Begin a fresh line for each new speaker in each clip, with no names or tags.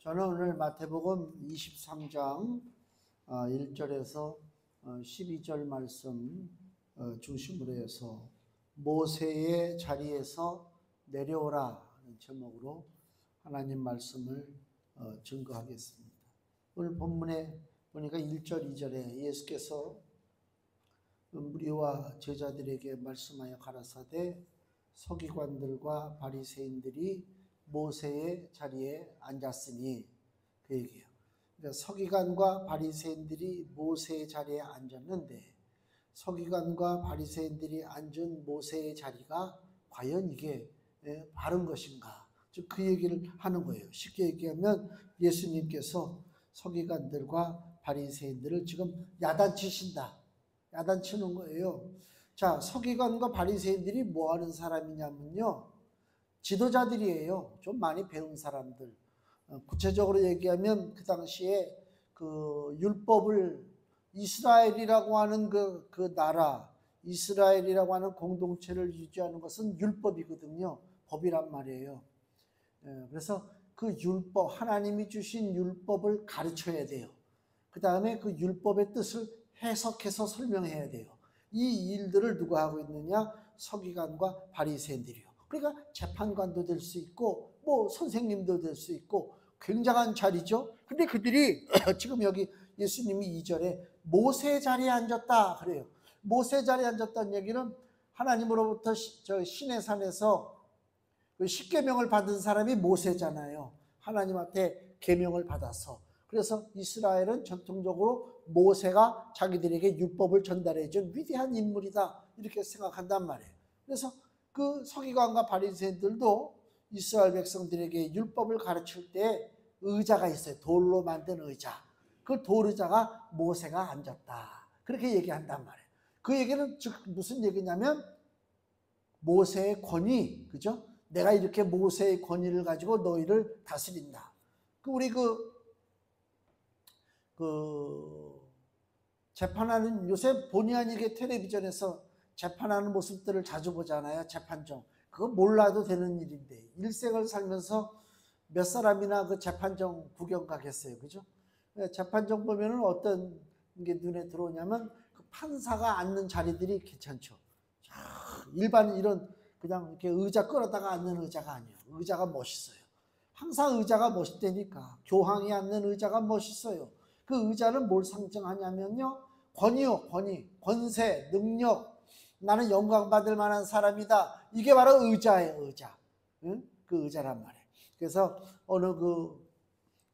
저는 오늘 마태복음 23장 1절에서 12절 말씀 중심으로 해서 모세의 자리에서 내려오라는 제목으로 하나님 말씀을 증거하겠습니다. 오늘 본문에 보니까 1절, 2절에 예수께서 무리와 제자들에게 말씀하여 가라사대 서기관들과 바리새인들이 모세의 자리에 앉았으니, 그 얘기예요. 그러니까 서기관과 바리새인들이 모세의 자리에 앉았는데 서기관과 바리새인들이 앉은 모세의 자리가 과연 이게 바른 것인가? 즉 그 얘기를 하는 거예요. 쉽게 얘기하면 예수님께서 서기관들과 바리새인들을 지금 야단치신다. 야단치는 거예요. 자, 서기관과 바리새인들이 뭐 하는 사람이냐면요, 지도자들이에요. 좀 많이 배운 사람들. 구체적으로 얘기하면 그 당시에 그 율법을 이스라엘이라고 하는 그 나라, 이스라엘이라고 하는 공동체를 유지하는 것은 율법이거든요. 법이란 말이에요. 그래서 그 율법, 하나님이 주신 율법을 가르쳐야 돼요. 그 다음에 그 율법의 뜻을 해석해서 설명해야 돼요. 이 일들을 누가 하고 있느냐? 서기관과 바리새인들이요. 그러니까 재판관도 될 수 있고 뭐 선생님도 될 수 있고 굉장한 자리죠. 근데 그들이 지금 여기 예수님이 2절에 모세 자리에 앉았다 그래요. 모세 자리에 앉았다는 얘기는 하나님으로부터 저 시내산에서 그 십계명을 받은 사람이 모세잖아요. 하나님한테 계명을 받아서. 그래서 이스라엘은 전통적으로 모세가 자기들에게 율법을 전달해 준 위대한 인물이다 이렇게 생각한단 말이에요. 그래서 그 서기관과 바리새인들도 이스라엘 백성들에게 율법을 가르칠 때 의자가 있어요. 돌로 만든 의자. 그 돌 의자가 모세가 앉았다. 그렇게 얘기한단 말이에요. 그 얘기는 즉 무슨 얘기냐면 모세의 권위, 그죠? 내가 이렇게 모세의 권위를 가지고 너희를 다스린다. 우리 재판하는, 요새 본의 아니게 텔레비전에서 재판하는 모습들을 자주 보잖아요. 재판정. 그거 몰라도 되는 일인데 일생을 살면서 몇 사람이나 그 재판정 구경 가겠어요. 그죠? 재판정 보면은 어떤 게 눈에 들어오냐면 그 판사가 앉는 자리들이 괜찮죠. 일반 이런 그냥 이렇게 의자 끌어다가 앉는 의자가 아니에요. 의자가 멋있어요. 항상 의자가 멋있다니까. 교황이 앉는 의자가 멋있어요. 그 의자는 뭘 상징하냐면요, 권위요, 권위, 권세, 능력. 나는 영광받을 만한 사람이다. 이게 바로 의자예요, 의자. 응? 그 의자란 말이에요. 그래서 어느 그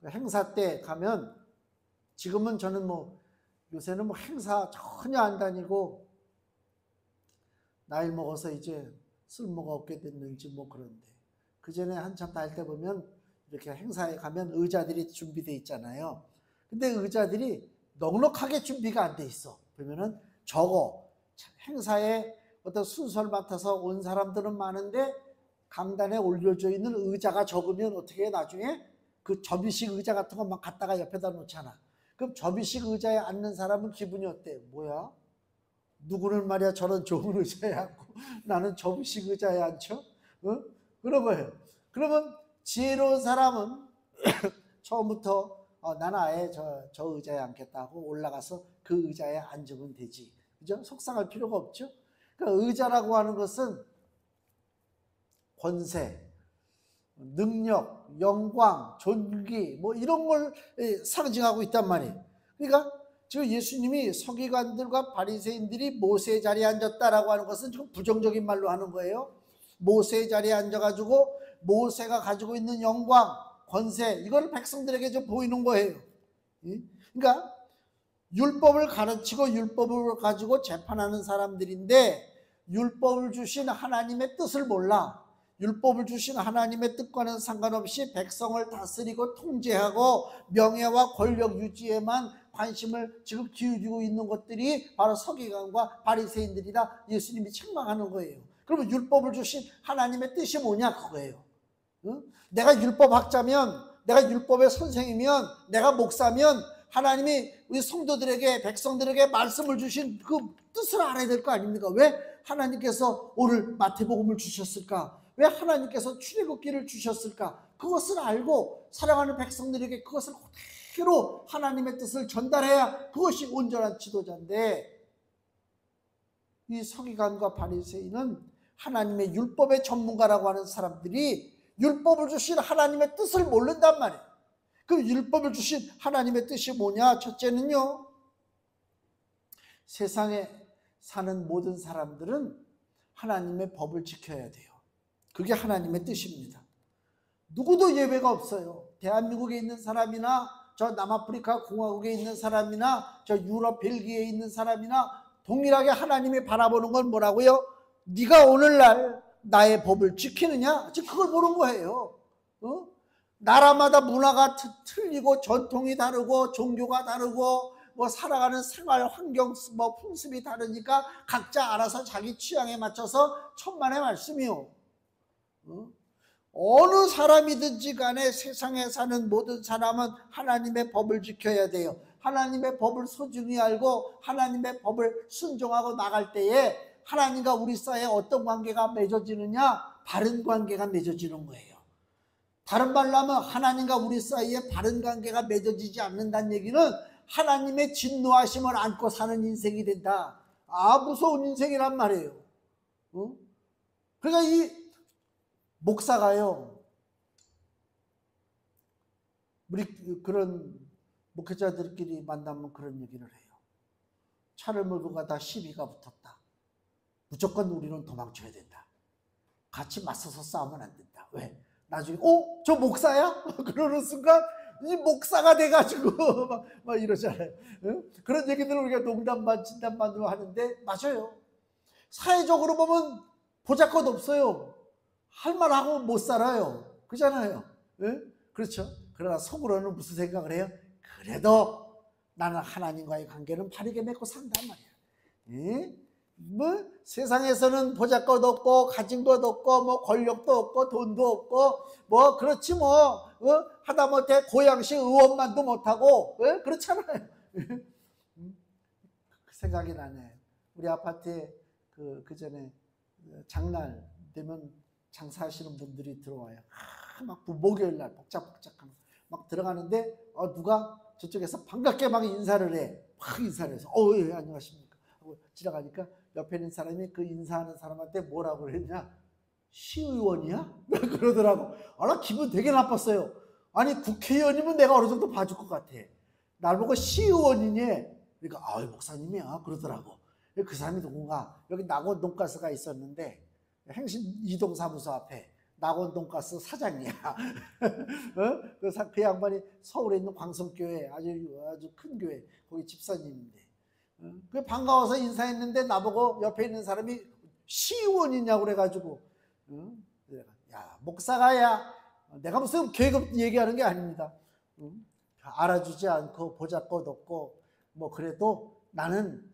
행사 때 가면, 지금은 저는 뭐 요새는 뭐 행사 전혀 안 다니고 나이 먹어서 이제 쓸모가 없게 됐는지 뭐 그런데, 그 전에 한참 다닐 때 보면 이렇게 행사에 가면 의자들이 준비되어 있잖아요. 근데 의자들이 넉넉하게 준비가 안 돼 있어. 그러면은 적어. 행사에 어떤 순서를 맡아서 온 사람들은 많은데 강단에 올려져 있는 의자가 적으면 어떻게 해? 나중에 그 접이식 의자 같은 거 막 갖다가 옆에다 놓잖아. 그럼 접이식 의자에 앉는 사람은 기분이 어때? 뭐야? 누구는 말이야 저런 좋은 의자에 앉고 나는 접이식 의자에 앉혀? 어? 그런 거예요. 그러면 지혜로운 사람은 처음부터 나는 아예 저 의자에 앉겠다 하고 올라가서 그 의자에 앉으면 되지. 그죠? 속상할 필요가 없죠? 그러니까 의자라고 하는 것은 권세, 능력, 영광, 존귀 뭐 이런 걸 상징하고 있단 말이에요. 그러니까 지금 예수님이 서기관들과 바리새인들이 모세의 자리에 앉았다라고 하는 것은 지금 부정적인 말로 하는 거예요. 모세의 자리에 앉아가지고 모세가 가지고 있는 영광, 권세 이걸 백성들에게 좀 보이는 거예요. 그러니까 율법을 가르치고 율법을 가지고 재판하는 사람들인데 율법을 주신 하나님의 뜻을 몰라. 율법을 주신 하나님의 뜻과는 상관없이 백성을 다스리고 통제하고 명예와 권력 유지에만 관심을 지금 기울이고 있는 것들이 바로 서기관과 바리새인들이라 예수님이 책망하는 거예요. 그러면 율법을 주신 하나님의 뜻이 뭐냐 그거예요. 내가 율법학자면, 내가 율법의 선생이면, 내가 목사면 하나님이 우리 성도들에게, 백성들에게 말씀을 주신 그 뜻을 알아야 될 거 아닙니까? 왜 하나님께서 오늘 마태복음을 주셨을까? 왜 하나님께서 출애굽기를 주셨을까? 그것을 알고 사랑하는 백성들에게 그것을 그대로 하나님의 뜻을 전달해야 그것이 온전한 지도자인데, 이 서기관과 바리새인은 하나님의 율법의 전문가라고 하는 사람들이 율법을 주신 하나님의 뜻을 모른단 말이에요. 그럼 율법을 주신 하나님의 뜻이 뭐냐? 첫째는요, 세상에 사는 모든 사람들은 하나님의 법을 지켜야 돼요. 그게 하나님의 뜻입니다. 누구도 예외가 없어요. 대한민국에 있는 사람이나 저 남아프리카 공화국에 있는 사람이나 저 유럽 벨기에에 있는 사람이나 동일하게 하나님이 바라보는 건 뭐라고요? 네가 오늘날 나의 법을 지키느냐? 지금 그걸 보는 거예요. 나라마다 문화가 틀리고 전통이 다르고 종교가 다르고 뭐 살아가는 생활 환경 뭐 풍습이 다르니까 각자 알아서 자기 취향에 맞춰서 천만의 말씀이요. 어느 사람이든지 간에 세상에 사는 모든 사람은 하나님의 법을 지켜야 돼요. 하나님의 법을 소중히 알고 하나님의 법을 순종하고 나갈 때에 하나님과 우리 사이에 어떤 관계가 맺어지느냐? 바른 관계가 맺어지는 거예요. 다른 말로 하면 하나님과 우리 사이에 바른 관계가 맺어지지 않는다는 얘기는 하나님의 진노하심을 안고 사는 인생이 된다. 아, 무서운 인생이란 말이에요. 그러니까 이 목사가요, 우리 그런 목회자들끼리 만나면 그런 얘기를 해요. 차를 몰고 가다 시비가 붙었다. 무조건 우리는 도망쳐야 된다. 같이 맞서서 싸우면 안 된다. 왜? 나중에 저 목사야? 그러는 순간 이 목사가 돼가지고 막 이러잖아요. 그런 얘기들을 우리가 농담 반 진담 반으로 하는데 맞아요. 사회적으로 보면 보잘것 없어요. 할 말하고 못 살아요. 그렇잖아요. 그렇죠. 그러나 속으로는 무슨 생각을 해요? 그래도 나는 하나님과의 관계는 바르게 맺고 산단 말이야. 뭐 세상에서는 보잘것 없고 가진 것 없고 뭐 권력도 없고 돈도 없고 뭐 그렇지 뭐 하다못해 고양시 의원만도 못하고 그렇잖아요. 그 생각이 나네. 우리 아파트에 그 전에 장날 되면 장사하시는 분들이 들어와요. 막 목요일 날 복작복작하면 막 들어가는데 누가 저쪽에서 반갑게 막 인사를 해. 막 인사를 해서 예, 안녕하십니까 하고 지나가니까 옆에 있는 사람이 그 인사하는 사람한테 뭐라고 그랬냐? 시의원이야? 그러더라고. 나 기분 되게 나빴어요. 아니 국회의원이면 내가 어느 정도 봐줄 것 같아. 날 보고 시의원이니? 그러니까 목사님이야 그러더라고. 그 사람이 누군가, 여기 낙원 돈가스가 있었는데 행신 이동사무소 앞에 낙원 돈가스 사장이야. 그 양반이 서울에 있는 광성교회 아주 큰 교회 거기 집사님인데 그 반가워서 인사했는데 나보고 옆에 있는 사람이 시의원이냐고 그래가지고 야 목사가야, 내가 무슨 계급 얘기하는 게 아닙니다. 알아주지 않고 보잘것 없고 뭐 그래도 나는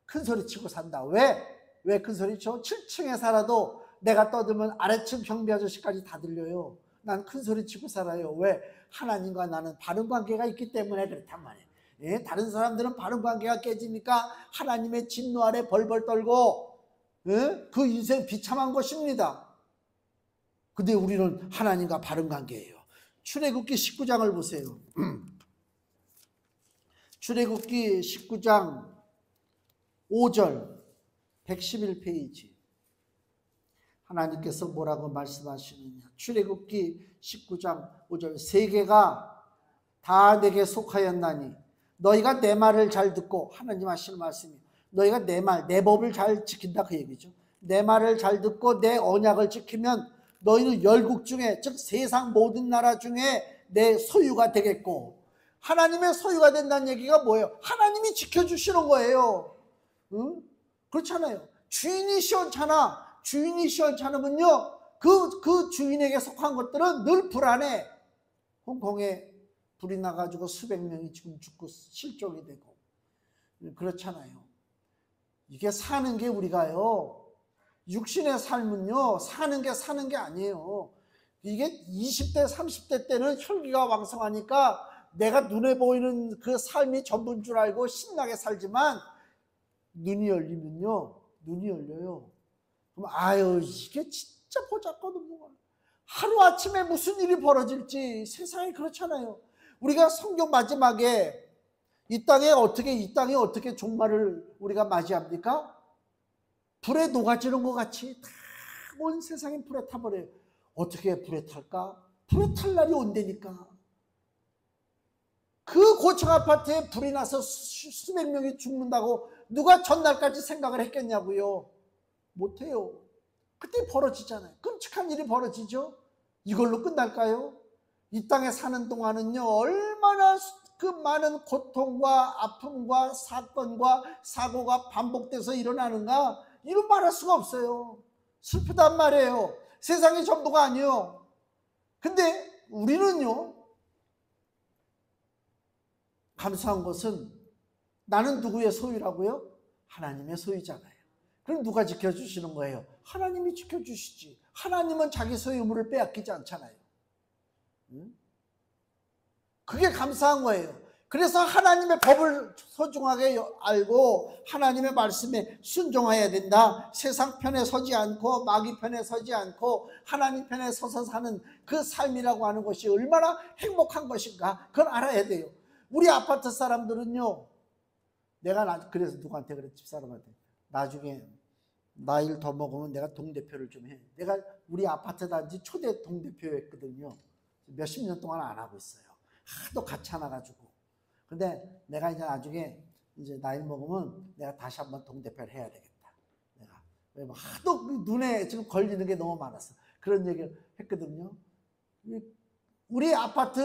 큰 소리 치고 산다. 왜 큰 소리 쳐? 7층에 살아도 내가 떠들면 아래층 경비 아저씨까지 다 들려요. 난 큰 소리 치고 살아요. 왜? 하나님과 나는 바른 관계가 있기 때문에 그렇단 말이에요. 다른 사람들은 바른 관계가 깨지니까 하나님의 진노 아래 벌벌 떨고 그 인생 비참한 것입니다. 근데 우리는 하나님과 바른 관계예요. 출애굽기 19장을 보세요. 출애굽기 19장 5절 111페이지. 하나님께서 뭐라고 말씀하시느냐? 출애굽기 19장 5절. 세계가 다 내게 속하였나니 너희가 내 말을 잘 듣고, 하나님 하시는 말씀이 너희가 내 말, 내 법을 잘 지킨다 그 얘기죠. 내 말을 잘 듣고 내 언약을 지키면 너희는 열국 중에, 즉 세상 모든 나라 중에 내 소유가 되겠고. 하나님의 소유가 된다는 얘기가 뭐예요? 하나님이 지켜주시는 거예요. 그렇잖아요. 주인이 시원찮아. 주인이 시원찮으면요 그 주인에게 속한 것들은 늘 불안해. 홍콩에 불이 나가지고 수백 명이 지금 죽고 실종이 되고 그렇잖아요. 이게 사는 게 우리가요, 육신의 삶은요 사는 게 아니에요. 이게 20대 30대 때는 혈기가 왕성하니까 내가 눈에 보이는 그 삶이 전부인 줄 알고 신나게 살지만 눈이 열리면요, 눈이 열려요. 그럼 이게 진짜 보잘것없는 거예요. 하루아침에 무슨 일이 벌어질지 세상이 그렇잖아요. 우리가 성경 마지막에 이 땅이 어떻게 종말을 우리가 맞이합니까? 불에 녹아지는 것 같이 다 온 세상이 불에 타버려요. 어떻게 불에 탈까? 불에 탈 날이 온다니까. 그 고층 아파트에 불이 나서 수백 명이 죽는다고 누가 전날까지 생각을 했겠냐고요. 못해요. 그때 벌어지잖아요. 끔찍한 일이 벌어지죠. 이걸로 끝날까요? 이 땅에 사는 동안은요, 얼마나 그 많은 고통과 아픔과 사건과 사고가 반복돼서 일어나는가, 이루 말할 수가 없어요. 슬프단 말이에요. 세상이 전부가 아니에요. 근데 우리는요, 감사한 것은 나는 누구의 소유라고요? 하나님의 소유잖아요. 그럼 누가 지켜주시는 거예요? 하나님이 지켜주시지. 하나님은 자기 소유물을 빼앗기지 않잖아요. 그게 감사한 거예요. 그래서 하나님의 법을 소중하게 알고 하나님의 말씀에 순종해야 된다. 세상 편에 서지 않고 마귀 편에 서지 않고 하나님 편에 서서 사는 그 삶이라고 하는 것이 얼마나 행복한 것인가, 그걸 알아야 돼요. 우리 아파트 사람들은요, 내가 그래서 누구한테 그래, 집사람한테, 나중에 나이를 더 먹으면 내가 동대표를 좀 해. 내가 우리 아파트 단지 초대 동대표였거든요. 몇십 년 동안 안 하고 있어요. 하도 가찮아가지고. 근데 내가 이제 나중에 이제 나이 먹으면 내가 다시 한번 동대표를 해야 되겠다. 내가 하도 눈에 지금 걸리는 게 너무 많았어. 그런 얘기를 했거든요. 우리 아파트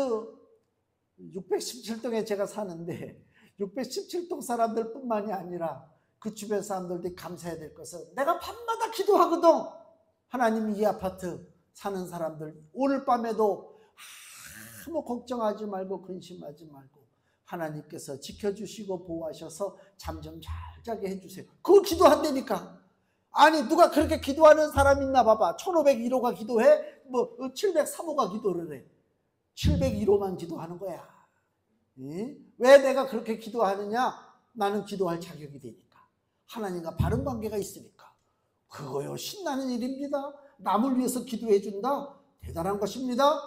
617동에 제가 사는데 617동 사람들 뿐만이 아니라 그 주변 사람들도 감사해야 될 것은, 내가 밤마다 기도하거든. 하나님, 이 아파트 사는 사람들 오늘 밤에도 아무 걱정하지 말고 근심하지 말고 하나님께서 지켜주시고 보호하셔서 잠 좀 잘 자게 해주세요. 그걸 기도한다니까. 아니, 누가 그렇게 기도하는 사람 있나 봐봐. 1501호가 기도해? 뭐 703호가 기도를 해. 701호만 기도하는 거야. 왜 내가 그렇게 기도하느냐? 나는 기도할 자격이 되니까. 하나님과 바른 관계가 있으니까. 그거요, 신나는 일입니다. 남을 위해서 기도해 준다? 대단한 것입니다.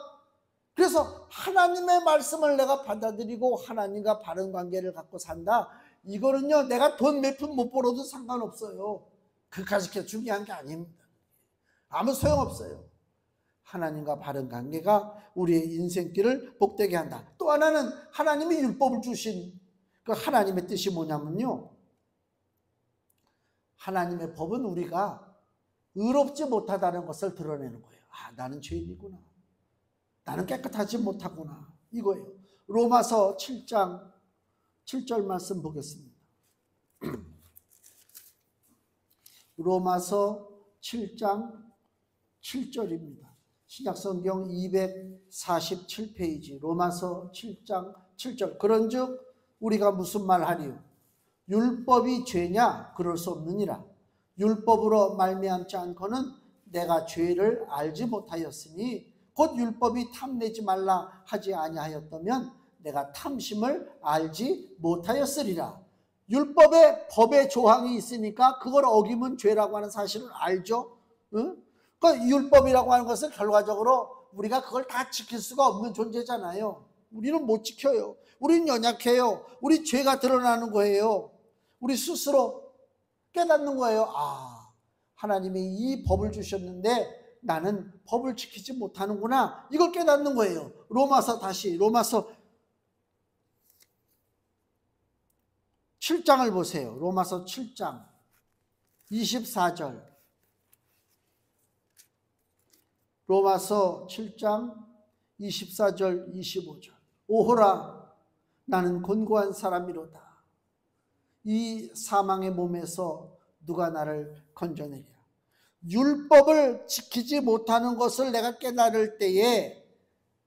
그래서 하나님의 말씀을 내가 받아들이고 하나님과 바른 관계를 갖고 산다. 이거는요, 내가 돈 몇 푼 못 벌어도 상관없어요. 그까짓 게 중요한 게 아닙니다. 아무 소용없어요. 하나님과 바른 관계가 우리의 인생길을 복되게 한다. 또 하나는 하나님이 율법을 주신 그 하나님의 뜻이 뭐냐면요, 하나님의 법은 우리가 의롭지 못하다는 것을 드러내는 거예요. 아, 나는 죄인이구나. 나는 깨끗하지 못하구나. 이거예요. 로마서 7장 7절 말씀 보겠습니다. 로마서 7장 7절입니다. 신약성경 247페이지 로마서 7장 7절. 그런즉 우리가 무슨 말하리요? 율법이 죄냐? 그럴 수 없느니라. 율법으로 말미암지 않고는 내가 죄를 알지 못하였으니 곧 율법이 탐내지 말라 하지 아니하였다면 내가 탐심을 알지 못하였으리라. 율법에 법의 조항이 있으니까 그걸 어기면 죄라고 하는 사실을 알죠. 응? 그러니까 율법이라고 하는 것은 결과적으로 우리가 그걸 다 지킬 수가 없는 존재잖아요. 우리는 못 지켜요. 우리는 연약해요. 우리 죄가 드러나는 거예요. 우리 스스로 깨닫는 거예요. 아, 하나님이 이 법을 주셨는데 나는 법을 지키지 못하는구나. 이걸 깨닫는 거예요. 로마서 7장을 보세요. 로마서 7장 24절. 로마서 7장 24절 25절. 오호라, 나는 곤고한 사람이로다. 이 사망의 몸에서 누가 나를 건져내리라. 율법을 지키지 못하는 것을 내가 깨달을 때에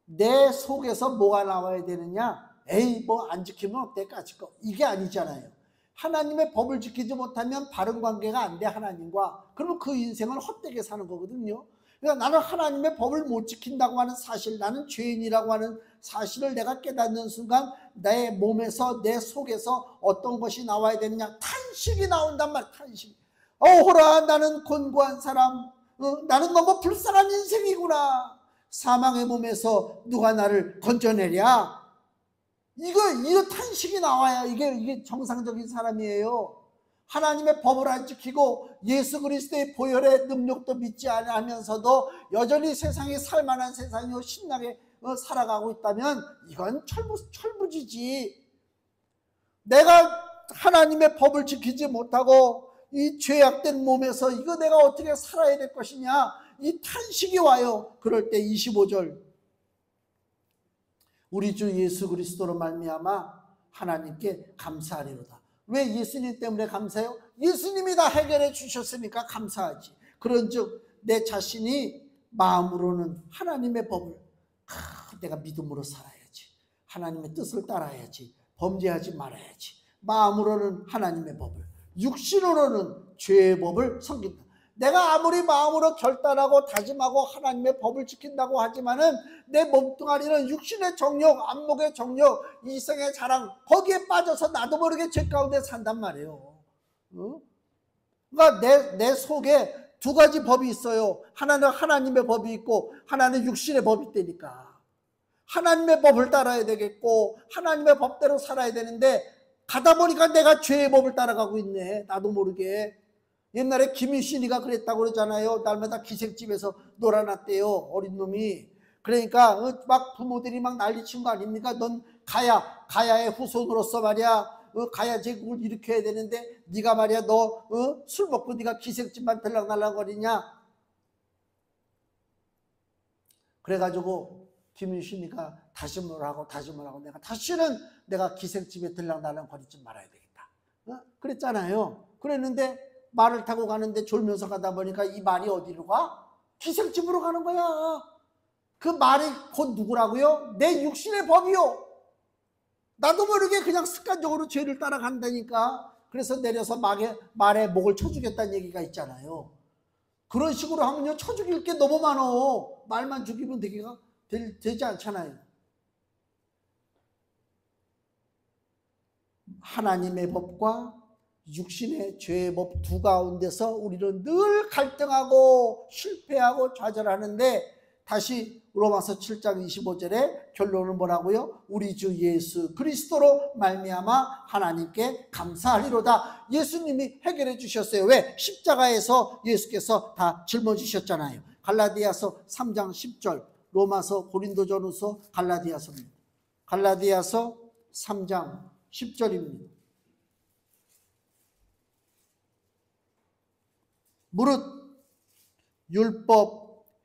내 속에서 뭐가 나와야 되느냐? 에이, 뭐 안 지키면 어때까지 거. 이게 아니잖아요. 하나님의 법을 지키지 못하면 바른 관계가 안 돼, 하나님과. 그러면 그 인생을 헛되게 사는 거거든요. 그러니까 나는 하나님의 법을 못 지킨다고 하는 사실, 나는 죄인이라고 하는 사실을 내가 깨닫는 순간 내 몸에서, 내 속에서 어떤 것이 나와야 되느냐? 탄식이 나온단 말이야. 탄식. 어호라, 나는 곤고한 사람. 나는 너무 불쌍한 인생이구나. 사망의 몸에서 누가 나를 건져내랴. 이거 탄식이 나와야 이게 정상적인 사람이에요. 하나님의 법을 안 지키고 예수 그리스도의 보혈의 능력도 믿지 않으면서도 여전히 세상이 살만한 세상이요 신나게 살아가고 있다면 이건 철부지지. 내가 하나님의 법을 지키지 못하고 이 죄악된 몸에서 이거 내가 어떻게 살아야 될 것이냐, 이 탄식이 와요. 그럴 때 25절, 우리 주 예수 그리스도로 말미암아 하나님께 감사하리로다. 왜 예수님 때문에 감사해요? 예수님이 다 해결해 주셨으니까 감사하지. 그런즉 내 자신이 마음으로는 하나님의 법을 내가 믿음으로 살아야지, 하나님의 뜻을 따라야지, 범죄하지 말아야지. 마음으로는 하나님의 법을, 육신으로는 죄의 법을 섬긴다. 내가 아무리 마음으로 결단하고 다짐하고 하나님의 법을 지킨다고 하지만은 내 몸뚱아리는 육신의 정욕, 안목의 정욕, 이성의 자랑, 거기에 빠져서 나도 모르게 죄 가운데 산단 말이에요. 그러니까 내 속에 두 가지 법이 있어요. 하나는 하나님의 법이 있고 하나는 육신의 법이 있다니까. 하나님의 법을 따라야 되겠고 하나님의 법대로 살아야 되는데 가다 보니까 내가 죄의 법을 따라가고 있네, 나도 모르게. 옛날에 김유신이가 그랬다고 그러잖아요. 날마다 기생집에서 놀아놨대요, 어린 놈이. 그러니까 막 부모들이 막 난리친 거 아닙니까? 넌 가야의 후손으로서 말이야, 가야 제국을 일으켜야 되는데 네가 말이야, 너 술 먹고 네가 기생집만 들락날락거리냐. 그래가지고 김유신이가 다짐을 하고 내가 다시는 내가 기생집에 들락날락거리지 말아야 되겠다, 그랬잖아요. 그랬는데 말을 타고 가는데 졸면서 가다 보니까 이 말이 어디로 가? 기생집으로 가는 거야. 그 말이 곧 누구라고요? 내 육신의 법이요. 나도 모르게 그냥 습관적으로 죄를 따라간다니까. 그래서 내려서 말에 목을 쳐주겠다는 얘기가 있잖아요. 그런 식으로 하면요, 쳐 죽일 게 너무 많어. 말만 죽이면 되지 않잖아요. 하나님의 법과 육신의 죄의 법 두 가운데서 우리는 늘 갈등하고 실패하고 좌절하는데, 다시 로마서 7장 25절에 결론은 뭐라고요? 우리 주 예수 그리스도로 말미암아 하나님께 감사하리로다. 예수님이 해결해 주셨어요. 왜? 십자가에서 예수께서 다 짊어지셨잖아요. 갈라디아서 3장 10절, 로마서, 고린도전후서, 갈라디아서입니다. 갈라디아서 3장 10절입니다. 무릇 율법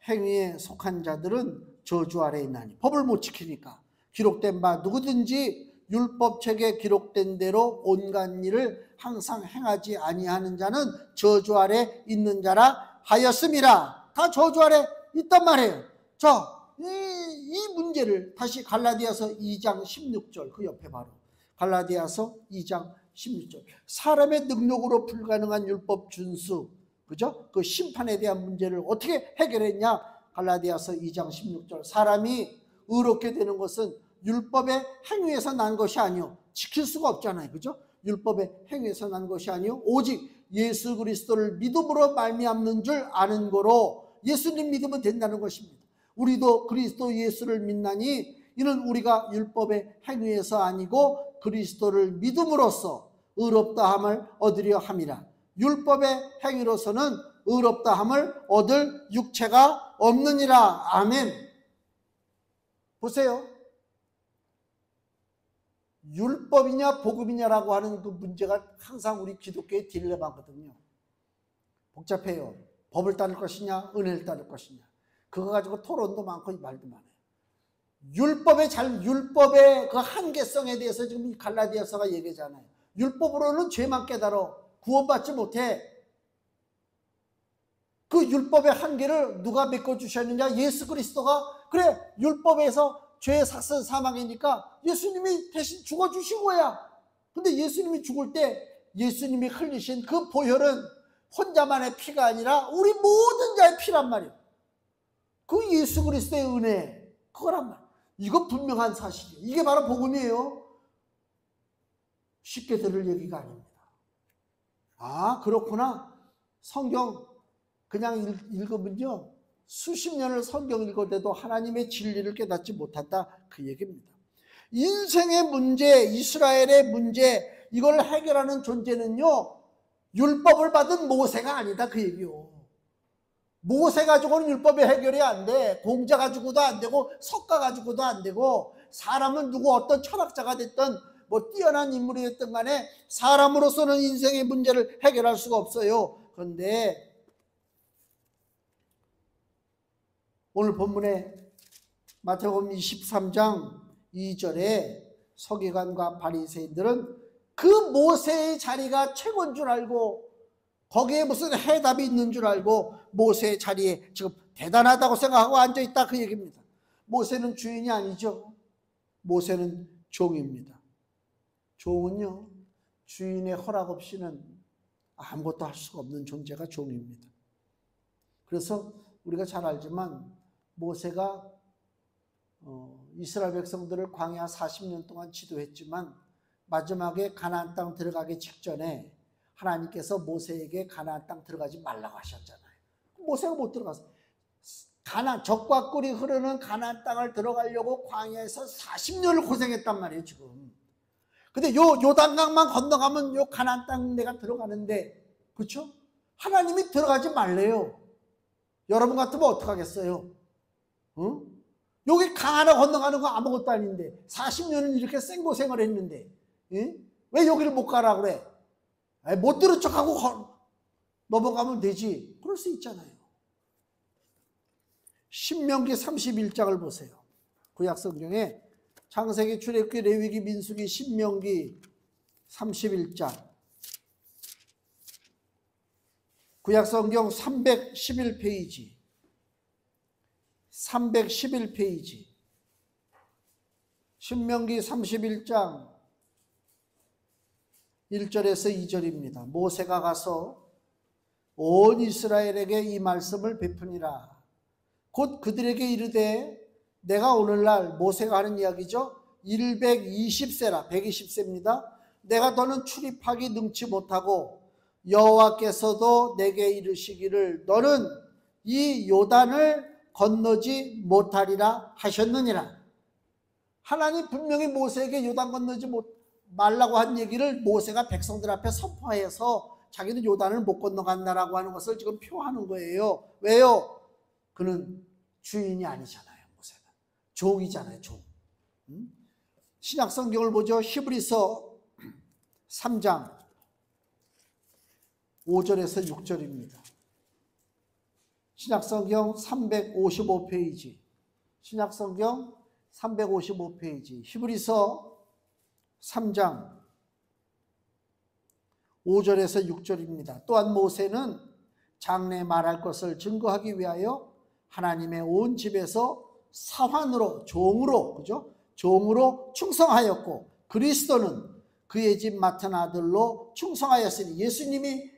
행위에 속한 자들은 저주 아래에 있나니, 법을 못 지키니까 기록된 바 누구든지 율법책에 기록된 대로 온갖 일을 항상 행하지 아니하는 자는 저주 아래 있는 자라 하였음이라. 다 저주 아래 있단 말이에요. 이 문제를 다시 갈라디아서 2장 16절, 그 옆에 바로 갈라디아서 2장 16절, 사람의 능력으로 불가능한 율법 준수, 그죠? 그 심판에 대한 문제를 어떻게 해결했냐? 갈라디아서 2장 16절, 사람이 의롭게 되는 것은 율법의 행위에서 난 것이 아니요, 지킬 수가 없잖아요, 그죠? 율법의 행위에서 난 것이 아니요 오직 예수 그리스도를 믿음으로 말미암는 줄 아는 거로, 예수님 믿으면 된다는 것입니다. 우리도 그리스도 예수를 믿나니 이는 우리가 율법의 행위에서 아니고 그리스도를 믿음으로써 의롭다함을 얻으려 함이라. 율법의 행위로서는 의롭다함을 얻을 육체가 없느니라. 아멘. 보세요. 율법이냐 복음이냐라고 하는 그 문제가 항상 우리 기독교의 딜레마거든요. 복잡해요. 법을 따를 것이냐 은혜를 따를 것이냐, 그거 가지고 토론도 많고 말도 많아요. 율법의 그 한계성에 대해서 지금 이 갈라디아서가 얘기하잖아요. 율법으로는 죄만 깨달아 구원받지 못해. 그 율법의 한계를 누가 메꿔주셨느냐? 예수 그리스도가. 그래, 율법에서 죄의 삭은 사망이니까 예수님이 대신 죽어주신 거야. 근데 예수님이 죽을 때 예수님이 흘리신 그 보혈은 혼자만의 피가 아니라 우리 모든 자의 피란 말이에요. 그 예수 그리스도의 은혜, 그거란 말이에요. 이거 분명한 사실이에요. 이게 바로 복음이에요. 쉽게 들을 얘기가 아닙니다. 아, 그렇구나. 성경 그냥 읽으면요 수십 년을 성경 읽어대도 하나님의 진리를 깨닫지 못한다 그 얘기입니다. 인생의 문제, 이스라엘의 문제, 이걸 해결하는 존재는요 율법을 받은 모세가 아니다 그 얘기요. 모세 가지고는 율법이 해결이 안 돼. 공자 가지고도 안 되고 석가 가지고도 안 되고, 사람은 누구 어떤 철학자가 됐든 뭐 뛰어난 인물이 됐든 간에 사람으로서는 인생의 문제를 해결할 수가 없어요. 그런데 오늘 본문에 마태복음 23장 2절에 서기관과 바리새인들은 그 모세의 자리가 최고인 줄 알고 거기에 무슨 해답이 있는 줄 알고 모세의 자리에 지금 대단하다고 생각하고 앉아있다 그 얘기입니다. 모세는 주인이 아니죠. 모세는 종입니다. 종은요 주인의 허락 없이는 아무것도 할 수가 없는 존재가 종입니다. 그래서 우리가 잘 알지만 모세가 이스라엘 백성들을 광야 40년 동안 지도했지만 마지막에 가나안 땅 들어가기 직전에 하나님께서 모세에게 가나안 땅 들어가지 말라고 하셨잖아요. 모세가 못 들어갔어요. 적과 꿀이 흐르는 가나안 땅을 들어가려고 광야에서 40년을 고생했단 말이에요 지금. 근데 요단강만 건너가면 요 가나안 땅 내가 들어가는데, 그렇죠? 하나님이 들어가지 말래요. 여러분 같으면 어떡하겠어요? 응? 여기 강 하나 건너가는 거 아무것도 아닌데 40년은 이렇게 생고생을 했는데, 응? 왜 여기를 못 가라 그래? 못 들은 척하고 넘어가면 되지. 그럴 수 있잖아요. 신명기 31장을 보세요. 구약성경에 창세기, 출애굽기, 레위기, 민수기, 신명기 31장. 구약성경 311페이지. 311페이지. 신명기 31장 1절에서 2절입니다. 모세가 가서 온 이스라엘에게 이 말씀을 베푸니라. 곧 그들에게 이르되 내가 오늘날, 모세가 하는 이야기죠. 120세라 120세입니다. 내가 더는 출입하기 능치 못하고 여호와께서도 내게 이르시기를 너는 이 요단을 건너지 못하리라 하셨느니라. 하나님 분명히 모세에게 요단 건너지 말라고 한 얘기를 모세가 백성들 앞에 선포해서 자기는 요단을 못 건너간다라고 하는 것을 지금 표하는 거예요. 왜요? 그는 주인이 아니잖아요. 모세가 종이잖아요. 종. 신약 성경을 보죠. 히브리서 3장 5절에서 6절입니다. 신약성경 355페이지. 신약성경 355페이지. 히브리서 3장 5절에서 6절입니다. 또한 모세는 장래 말할 것을 증거하기 위하여 하나님의 온 집에서 사환으로, 종으로, 그죠? 종으로 충성하였고 그리스도는 그의 집 맡은 아들로 충성하였으니, 예수님이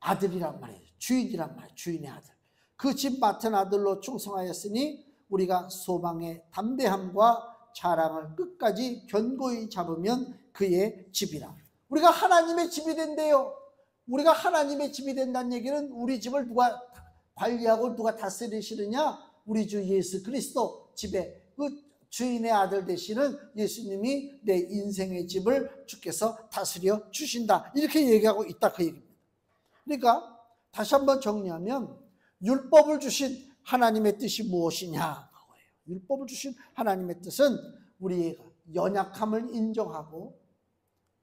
아들이란 말이에요. 주인이란 말이에요. 주인의 아들. 그 집 맡은 아들로 충성하였으니 우리가 소망의 담대함과 자랑을 끝까지 견고히 잡으면 그의 집이라. 우리가 하나님의 집이 된대요. 우리가 하나님의 집이 된다는 얘기는 우리 집을 누가 관리하고 누가 다스리시느냐? 우리 주 예수 그리스도 집에 그 주인의 아들 되시는 예수님이 내 인생의 집을 주께서 다스려 주신다. 이렇게 얘기하고 있다 그 얘기입니다. 그러니까 다시 한번 정리하면 율법을 주신 하나님의 뜻이 무엇이냐? 율법을 주신 하나님의 뜻은 우리의 연약함을 인정하고,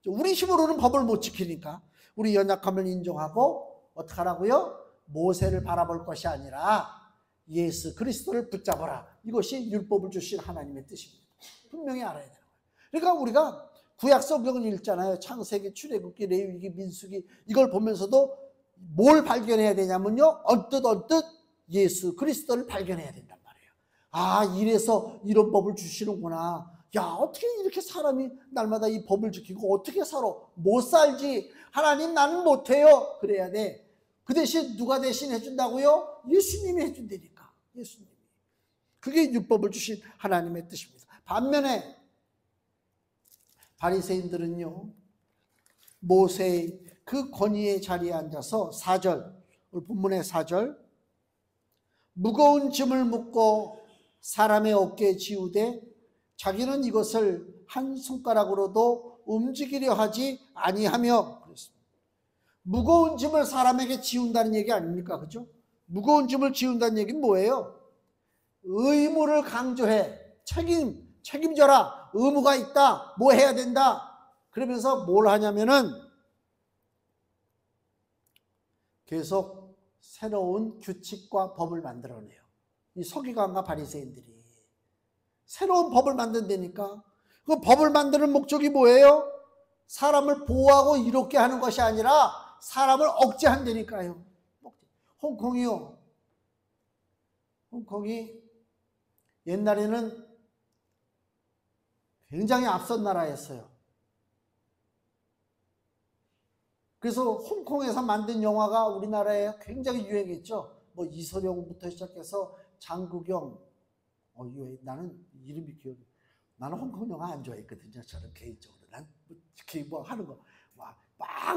우리 힘으로는 법을 못 지키니까 우리 연약함을 인정하고 어떻게 하라고요? 모세를 바라볼 것이 아니라 예수 그리스도를 붙잡아라. 이것이 율법을 주신 하나님의 뜻입니다. 분명히 알아야 되는 거예요. 그러니까 우리가 구약 성경을 읽잖아요. 창세기, 출애굽기, 레위기, 민수기, 이걸 보면서도 뭘 발견해야 되냐면요, 언뜻 예수 그리스도를 발견해야 된단 말이에요. 아, 이래서 이런 법을 주시는구나. 야, 어떻게 이렇게 사람이 날마다 이 법을 지키고 어떻게 살아? 못 살지. 하나님, 나는 못해요. 그래야 돼. 그 대신 누가 대신 해준다고요? 예수님이 해준다니까. 예수님이. 그게 율법을 주신 하나님의 뜻입니다. 반면에 바리새인들은요, 모세의 그 권위의 자리에 앉아서 4절 오늘 본문의 4절. 무거운 짐을 묻고 사람의 어깨에 지우되 자기는 이것을 한 손가락으로도 움직이려 하지 아니하며 그랬습니다. 무거운 짐을 사람에게 지운다는 얘기 아닙니까? 그죠? 무거운 짐을 지운다는 얘기는 뭐예요? 의무를 강조해. 책임져라. 의무가 있다. 뭐 해야 된다. 그러면서 뭘 하냐면은 계속 새로운 규칙과 법을 만들어내요. 이 서기관과 바리새인들이 새로운 법을 만든다니까. 그 법을 만드는 목적이 뭐예요? 사람을 보호하고 이롭게 하는 것이 아니라 사람을 억제한다니까요. 홍콩이요. 홍콩이 옛날에는 굉장히 앞선 나라였어요. 그래서 홍콩에서 만든 영화가 우리나라에 굉장히 유행했죠. 뭐 이소룡부터 시작해서 장국영, 나는 이름이 기억이. 나는 홍콩 영화 안 좋아했거든요. 저는 개인적으로. 난 뭐 하는 거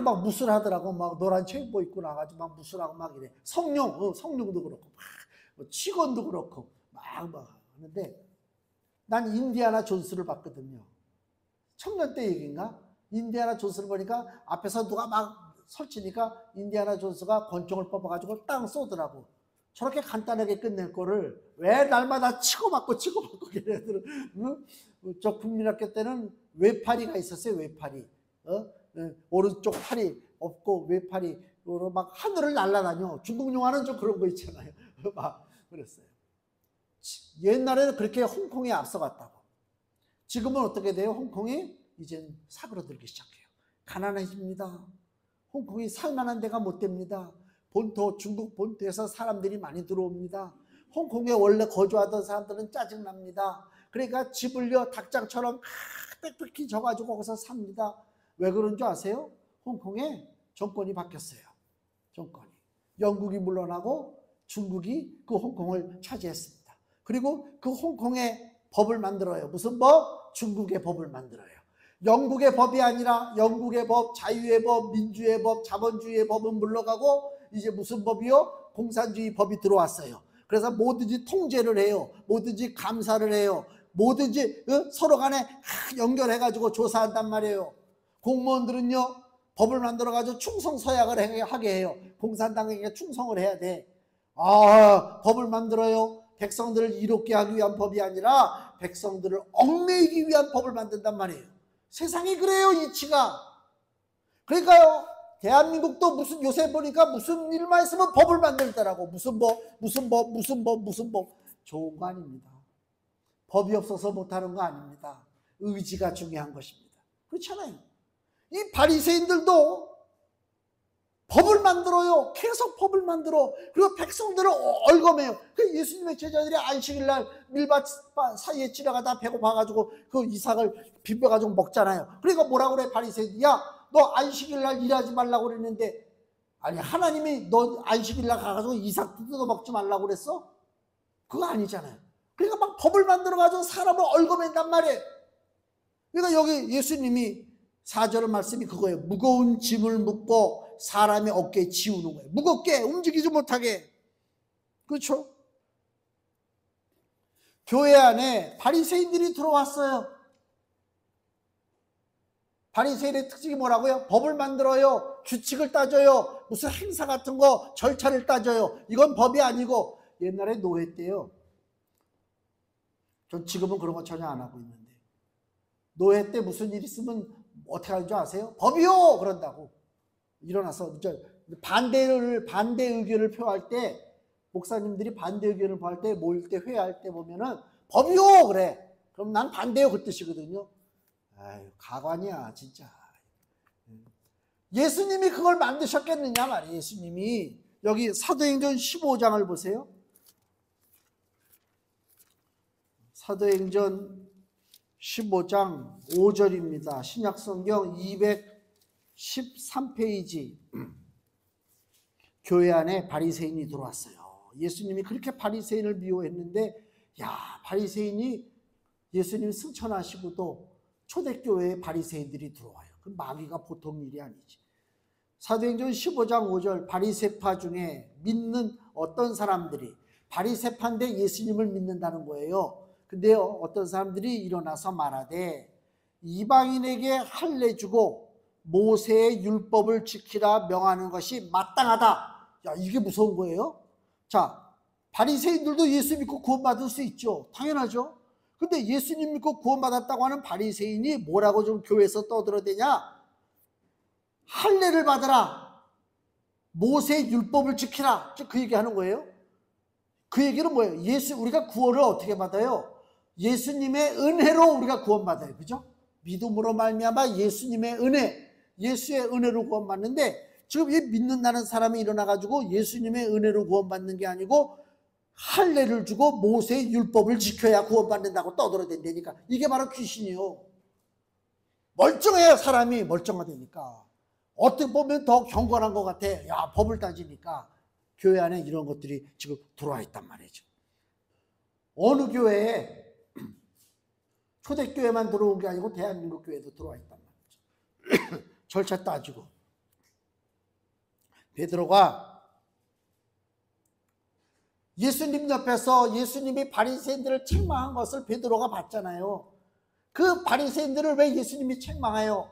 막 무술하더라고. 막 노란 체육복 입고 나가지고 막 무술하고 막 이래. 성룡도 그렇고, 뭐 치곤도 그렇고 막 하는데 난 인디아나 존스를 봤거든요. 청년 때 얘기인가? 인디아나 존스를 보니까 앞에서 누가 막 설치니까 인디아나 존스가 권총을 뽑아가지고 땅 쏘더라고. 저렇게 간단하게 끝낼 거를 왜 날마다 치고받고 걔네들은. 응? 저 국민학교 때는 외파리가 있었어요. 외파리. 오른쪽 팔이 없고 외파리로 막 하늘을 날아다녀. 중국 영화는 좀 그런 거 있잖아요. 막 그랬어요. 옛날에는 그렇게 홍콩이 앞서갔다고. 지금은 어떻게 돼요? 홍콩이 이젠 사그러들기 시작해요. 가난해집니다. 홍콩이 살만한 데가 못 됩니다. 중국 본토에서 사람들이 많이 들어옵니다. 홍콩에 원래 거주하던 사람들은 짜증납니다. 그러니까 집을요 닭장처럼 빽빽히 져가지고 거기서 삽니다. 왜 그런 줄 아세요? 홍콩에 정권이 바뀌었어요. 정권이. 영국이 물러나고 중국이 그 홍콩을 차지했습니다. 그리고 그 홍콩에 법을 만들어요. 무슨 법? 중국의 법을 만들어요. 영국의 법이 아니라 영국의 법, 자유의 법, 민주의 법, 자본주의의 법은 물러가고 이제 무슨 법이요? 공산주의 법이 들어왔어요. 그래서 뭐든지 통제를 해요. 뭐든지 감사를 해요. 뭐든지 서로 간에 연결해가지고 조사한단 말이에요. 공무원들은요 법을 만들어가지고 충성서약을 하게 해요. 공산당에게 충성을 해야 돼. 법을 만들어요. 백성들을 이롭게 하기 위한 법이 아니라 백성들을 얽매이기 위한 법을 만든단 말이에요. 세상이 그래요. 이치가. 그러니까요 대한민국도 무슨 요새 보니까 무슨 일만 있으면 법을 만들더라고. 무슨 법. 좋은 거 아닙니다. 법이 없어서 못하는 거 아닙니다. 의지가 중요한 것입니다. 그렇잖아요. 이 바리새인들도 법을 만들어요. 계속 법을 만들어. 그리고 백성들을 얽어매요. 그 예수님의 제자들이 안식일날 밀밭 사이에 지나가다 배고파가지고 그 이삭을 비벼가지고 먹잖아요. 그러니까 뭐라고 그래 바리새인이. 야, 너 안식일날 일하지 말라고 그랬는데 아니 하나님이 너 안식일날 가가지고 이삭 뜯어 먹지 말라고 그랬어? 그거 아니잖아요. 그러니까 막 법을 만들어가지고 사람을 얽어맨단 말이에요. 그러니까 여기 예수님이 4절 말씀이 그거예요. 무거운 짐을 묻고 사람의 어깨에 지우는 거예요. 무겁게 움직이지 못하게. 그렇죠? 교회 안에 바리새인들이 들어왔어요. 바리새인의 특징이 뭐라고요? 법을 만들어요. 규칙을 따져요. 무슨 행사 같은 거 절차를 따져요. 이건 법이 아니고 옛날에 노예 때요. 전 지금은 그런 거 전혀 안 하고 있는데 노예 때 무슨 일 있으면 어떻게 하는 줄 아세요? 법이요! 그런다고. 일어나서 반대 의견을 표할 때 목사님들이 반대 의견을 표할 때 모일 때 회의할 때 보면은 법이요! 그래. 그럼 난 반대요 그 뜻이거든요. 아유 가관이야 진짜. 예수님이 그걸 만드셨겠느냐 말이에요. 예수님이. 여기 사도행전 15장을 보세요. 사도행전 15장 5절입니다. 신약성경 213페이지. 교회 안에 바리새인이 들어왔어요. 예수님이 그렇게 바리새인을 미워했는데 바리새인이 예수님 승천하시고도 초대교회에 바리새인들이 들어와요. 그 마귀가 보통 일이 아니지. 사도행전 15장 5절 바리새파 중에 믿는 어떤 사람들이 바리새파인데 예수님을 믿는다는 거예요. 근데요, 어떤 사람들이 일어나서 말하되 이방인에게 할례 주고 모세의 율법을 지키라 명하는 것이 마땅하다. 야, 이게 무서운 거예요. 자, 바리새인들도 예수 믿고 구원받을 수 있죠. 당연하죠. 근데 예수님 믿고 구원받았다고 하는 바리새인이 뭐라고 좀 교회에서 떠들어대냐? 할례를 받아라, 모세의 율법을 지키라, 그 얘기하는 거예요. 그 얘기는 뭐예요? 우리가 구원을 어떻게 받아요? 예수님의 은혜로 우리가 구원받아요. 그죠? 믿음으로 말미암아 예수님의 은혜, 예수의 은혜로 구원받는데, 지금 이 믿는다는 사람이 일어나가지고 예수님의 은혜로 구원받는 게 아니고 할례를 주고 모세의 율법을 지켜야 구원받는다고 떠들어댄다니까. 이게 바로 귀신이요. 멀쩡해요. 사람이 멀쩡하다니까. 어떻게 보면 더 경건한 것 같아. 야, 법을 따지니까. 교회 안에 이런 것들이 지금 들어와 있단 말이죠. 어느 교회에 초대교회만 들어온 게 아니고 대한민국 교회도 들어와 있단 말이죠. 절차 따지고. 베드로가 예수님 옆에서 예수님이 바리새인들을 책망한 것을 베드로가 봤잖아요. 그 바리새인들을 왜 예수님이 책망해요?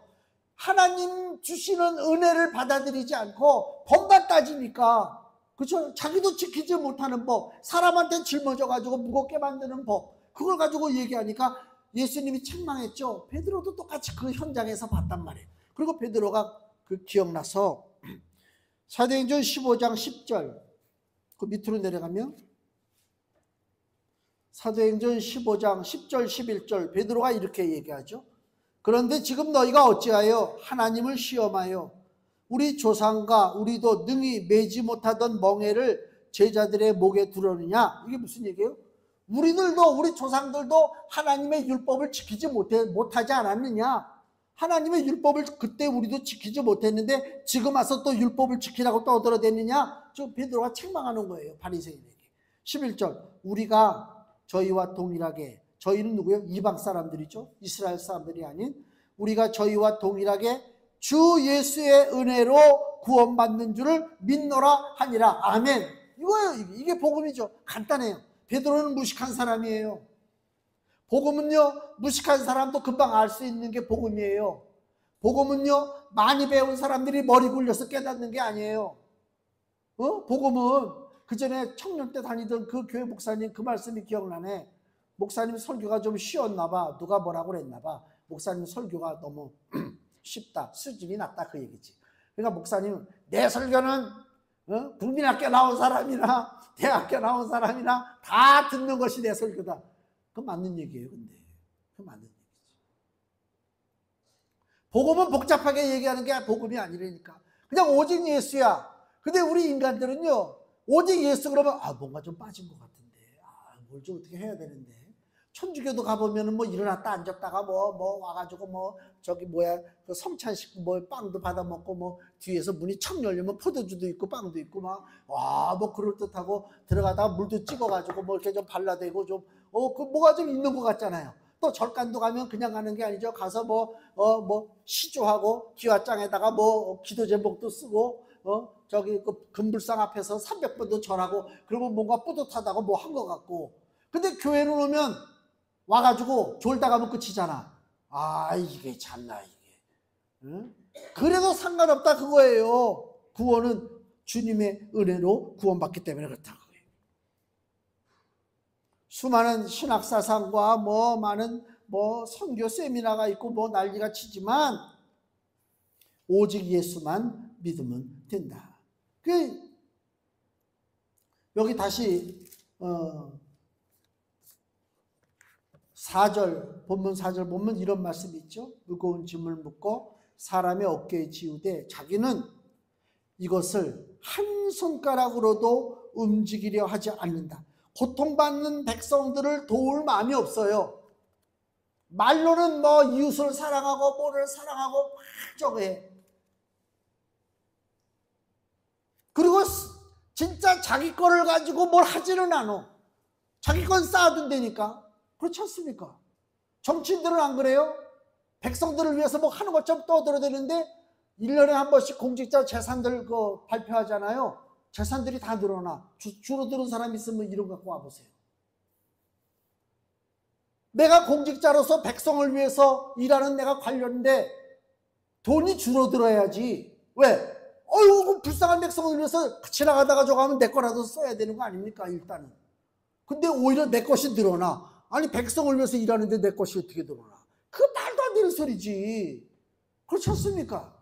하나님 주시는 은혜를 받아들이지 않고 법만 따지니까. 그렇죠? 자기도 지키지 못하는 법, 사람한테 짊어져가지고 무겁게 만드는 법, 그걸 가지고 얘기하니까 예수님이 책망했죠. 베드로도 똑같이 그 현장에서 봤단 말이에요. 그리고 베드로가 그 기억나서 사도행전 15장 10절 그 밑으로 내려가면 사도행전 15장 10절 11절 베드로가 이렇게 얘기하죠. 그런데 지금 너희가 어찌하여 하나님을 시험하여 우리 조상과 우리도 능히 매지 못하던 멍에를 제자들의 목에 두르느냐. 이게 무슨 얘기예요? 우리 조상들도 하나님의 율법을 지키지 못하지 않았느냐. 하나님의 율법을 그때 우리도 지키지 못했는데 지금 와서 또 율법을 지키라고 떠들어댔느냐. 저 베드로가 책망하는 거예요. 바리새인에게. 11절 우리가 저희와 동일하게, 저희는 누구예요? 이방 사람들이죠. 이스라엘 사람들이 아닌, 우리가 저희와 동일하게 주 예수의 은혜로 구원받는 줄을 믿노라 하니라. 아멘. 이거예요. 이게 복음이죠. 간단해요. 베드로는 무식한 사람이에요. 복음은요, 무식한 사람도 금방 알 수 있는 게 복음이에요. 복음은요, 많이 배운 사람들이 머리 굴려서 깨닫는 게 아니에요. 복음은 그 전에 청년 때 다니던 그 교회 목사님 그 말씀이 기억나네. 목사님 설교가 좀 쉬웠나 봐. 누가 뭐라고 그랬나 봐. 목사님 설교가 너무 쉽다, 수준이 낮다, 그 얘기지. 그러니까 목사님은 내 설교는 국민학교 나온 사람이나 대학교 나온 사람이나 다 듣는 것이 내 설교다. 그건 맞는 얘기예요. 근데 그건 맞는 얘기지. 복음은 복잡하게 얘기하는 게 복음이 아니라니까. 그냥 오직 예수야. 근데 우리 인간들은요, 오직 예수 그러면 뭔가 좀 빠진 것 같은데, 뭘 좀 어떻게 해야 되는데. 천주교도 가보면은 뭐 일어났다 앉았다가 와가지고 그 성찬식 빵도 받아 먹고 뒤에서 문이 척 열리면 포도주도 있고 빵도 있고 그럴듯하고 들어가다가 물도 찍어가지고 이렇게 좀 발라대고 그 뭐가 좀 있는 것 같잖아요. 또 절간도 가면 그냥 가는 게 아니죠. 가서 시주하고 기와장에다가 기도 제목도 쓰고 그 금불상 앞에서 300번도 절하고 그러면 뭔가 뿌듯하다고 한 것 같고. 근데 교회를 오면 와가지고 졸다 가면 끝이잖아. 이게 참나 이게. 응? 그래도 상관없다 그거예요. 구원은 주님의 은혜로 구원받기 때문에 그렇다고. 수많은 신학사상과 많은 선교 세미나가 있고 난리가 치지만 오직 예수만 믿으면 된다. 여기 다시 4절 본문 4절 보면 이런 말씀이 있죠. 무거운 짐을 묻고 사람의 어깨에 지우되 자기는 이것을 한 손가락으로도 움직이려 하지 않는다. 고통받는 백성들을 도울 마음이 없어요. 말로는 이웃을 사랑하고 뭐를 사랑하고 막 저거 해. 그리고 진짜 자기 거를 가지고 뭘 하지는 않아. 자기 건 쌓아둔다니까. 그렇지 않습니까? 정치인들은 안 그래요? 백성들을 위해서 하는 것처럼 떠들어대는데 1년에 한 번씩 공직자 재산들 발표하잖아요. 재산들이 다 늘어나. 줄어드는 사람 있으면 이런 거 갖고 와보세요. 내가 공직자로서 백성을 위해서 일하는 내가 관련인데 돈이 줄어들어야지. 왜? 어휴, 불쌍한 백성을 위해서 지나가다가 저거 하면 내 거라도 써야 되는 거 아닙니까? 일단은. 근데 오히려 내 것이 늘어나. 아니, 백성을 위해서 일하는데 내 것이 어떻게 늘어나? 그 말도 안 되는 소리지. 그렇지 않습니까?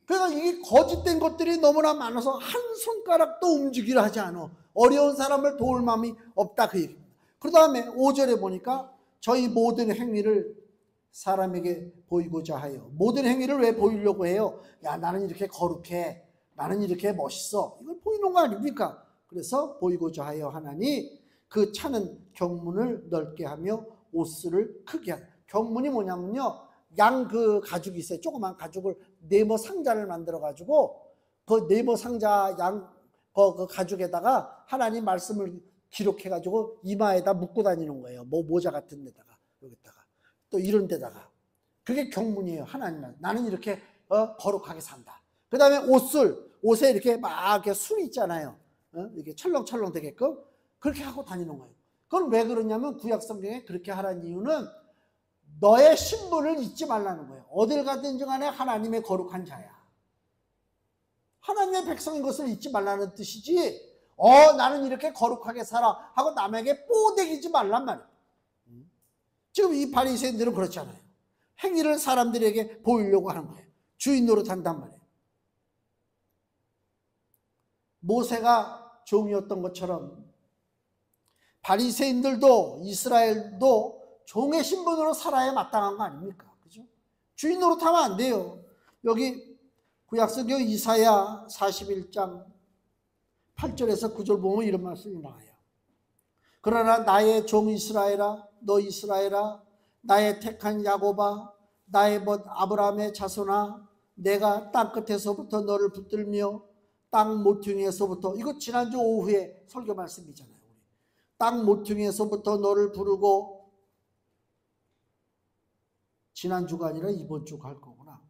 그러니까 이게 거짓된 것들이 너무나 많아서 한 손가락도 움직이려 하지 않아. 어려운 사람을 도울 마음이 없다, 그 얘기입니다. 그 다음에 5절에 보니까 저희 모든 행위를 사람에게 보이고자 하여. 모든 행위를 왜 보이려고 해요? 야, 나는 이렇게 거룩해. 나는 이렇게 멋있어. 이걸 보이는 거 아닙니까? 그래서 보이고자 하여 하나니 그 차는 경문을 넓게 하며 옷을 크게 하라. 경문이 뭐냐면요, 양 그 가죽이 있어요. 조그만 가죽을 네모 상자를 만들어 가지고 그 네모 상자 양 그 가죽에다가 하나님 말씀을 기록해 가지고 이마에다 묶고 다니는 거예요. 뭐 모자 같은 데다가, 여기다가 또 이런 데다가. 그게 경문이에요. 하나님 말. 나는 이렇게 거룩하게 산다. 그 다음에 옷에 이렇게 막 이렇게 술 있잖아요. 이렇게 철렁철렁 되게끔 그렇게 하고 다니는 거예요. 그건 왜 그러냐면 구약 성경에 그렇게 하라는 이유는 너의 신분을 잊지 말라는 거예요. 어딜 가든지 간에 하나님의 거룩한 자야. 하나님의 백성인 것을 잊지 말라는 뜻이지, 나는 이렇게 거룩하게 살아 하고 남에게 뽀대기지 말란 말이에요. 지금 이 바리새인들은 그렇잖아요. 행위를 사람들에게 보이려고 하는 거예요. 주인 노릇한단 말이에요. 모세가 종이었던 것처럼 바리새인들도, 이스라엘도 종의 신분으로 살아야 마땅한 거 아닙니까? 그죠? 주인 노릇하면 안 돼요. 여기 구약성경 이사야 41장 8절에서 9절 보면 이런 말씀이 나와요. 그러나 나의 종 이스라엘아, 너 이스라엘아, 나의 택한 야곱아, 나의 벗 아브라함의 자손아, 내가 땅끝에서부터 너를 붙들며 땅 모퉁이에서부터, 이거 지난주 오후에 설교 말씀이잖아요. 땅 모퉁이에서부터 너를 부르고, 지난주가 아니라 이번 주 갈 거구나.